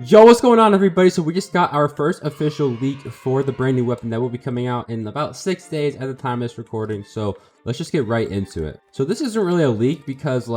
Yo, what's going on, everybody? So we just got our first official leak for the brand new weapon that will be coming out in about 6 days at the time of this recording. So let's just get right into it. So this isn't really a leak because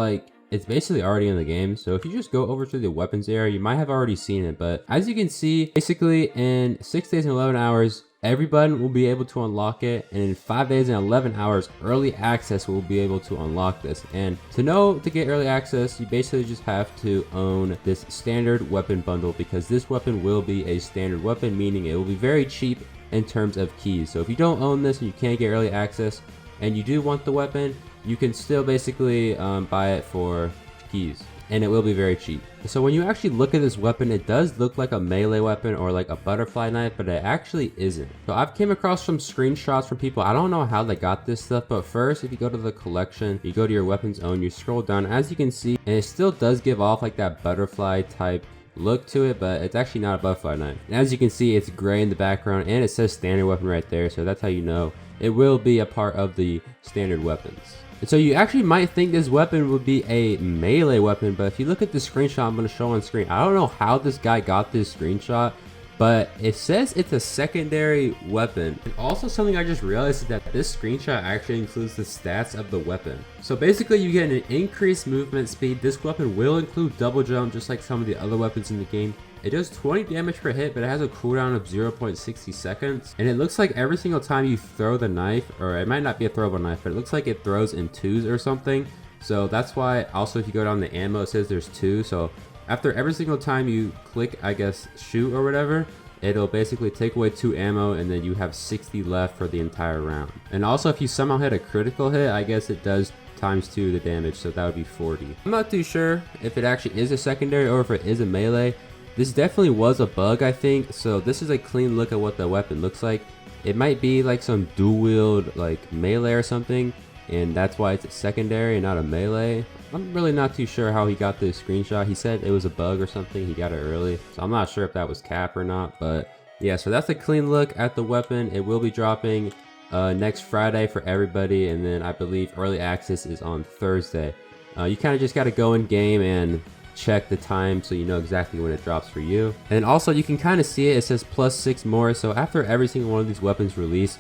it's basically already in the game. So if you just go over to the weapons area, you might have already seen it. But as you can see, basically in 6 days and 11 hours, everybody will be able to unlock it, and in 5 days and 11 hours, early access will be able to unlock this. And to get early access, you basically just have to own this standard weapon bundle, because this weapon will be a standard weapon, meaning it will be very cheap in terms of keys. So if you don't own this and you can't get early access and you do want the weapon, you can still basically buy it for keys, and it will be very cheap. So when you actually look at this weapon, it does look like a melee weapon or like a butterfly knife, but it actually isn't. So I've came across some screenshots from people. I don't know how they got this stuff, but first, if you go to the collection, you go to your weapons own, you scroll down, as you can see, and it still does give off like that butterfly type look to it, but it's actually not a butterfly knife. And as you can see, it's gray in the background and it says standard weapon right there, so that's how you know it will be a part of the standard weapons. And so you actually might think this weapon would be a melee weapon, but if you look at the screenshot I'm going to show on screen, I don't know how this guy got this screenshot, but it says it's a secondary weapon. And also something I just realized is that this screenshot actually includes the stats of the weapon. So basically you get an increased movement speed. This weapon will include double jump, just like some of the other weapons in the game. It does 20 damage per hit, but it has a cooldown of 0.60 seconds. And it looks like every single time you throw the knife, or it might not be a throwable knife, but it looks like it throws in twos or something. So that's why also if you go down the ammo, it says there's two. So after every single time you click, I guess, shoot or whatever, it'll basically take away 2 ammo, and then you have 60 left for the entire round. And also if you somehow hit a critical hit, I guess it does times 2 the damage, so that would be 40. I'm not too sure if it actually is a secondary or if it is a melee. This definitely was a bug, I think. So this is a clean look at what the weapon looks like. It might be like some dual wield like melee or something, and that's why it's a secondary and not a melee. I'm really not too sure how he got this screenshot. He said it was a bug or something, he got it early, so I'm not sure if that was cap or not. But yeah, so that's a clean look at the weapon. It will be dropping next Friday for everybody, and then I believe early access is on Thursday. You kind of just got to go in game and check the time so you know exactly when it drops for you. And also you can kind of see it says +6 more. So after every single one of these weapons release,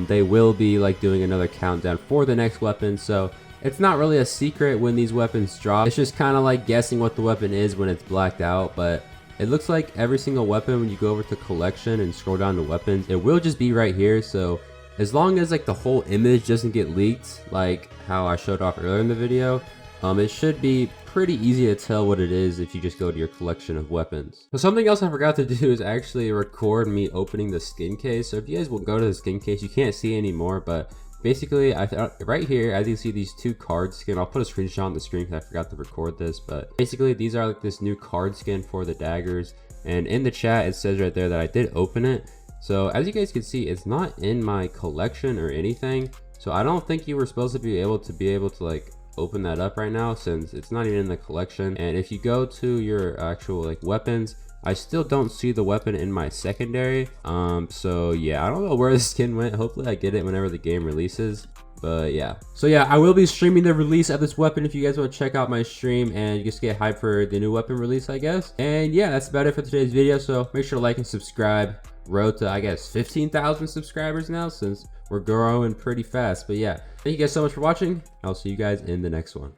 they will be like doing another countdown for the next weapon. So it's not really a secret when these weapons drop. It's just kind of like guessing what the weapon is when it's blacked out. But it looks like every single weapon, when you go over to collection and scroll down to weapons, it will just be right here. So as long as like the whole image doesn't get leaked, like how I showed off earlier in the video, it should be pretty easy to tell what it is if you just go to your collection of weapons. So something else I forgot to do is actually record me opening the skin case. So if you guys will go to the skin case, you can't see anymore, but basically right here, as you see these 2 card skin, I'll put a screenshot on the screen because I forgot to record this, but basically these are like this new card skin for the daggers. And in the chat it says right there that I did open it. So as you guys can see, it's not in my collection or anything, so I don't think you were supposed to be able to like open that up right now, since it's not even in the collection. And if you go to your actual like weapons, I still don't see the weapon in my secondary. So yeah, I don't know where the skin went. Hopefully I get it whenever the game releases. But yeah, so yeah, I will be streaming the release of this weapon if you guys want to check out my stream and just get hyped for the new weapon release, I guess. And yeah, that's about it for today's video. So make sure to like and subscribe. Road to, I guess, 15,000 subscribers now, since we're growing pretty fast. But yeah, thank you guys so much for watching. I'll see you guys in the next one.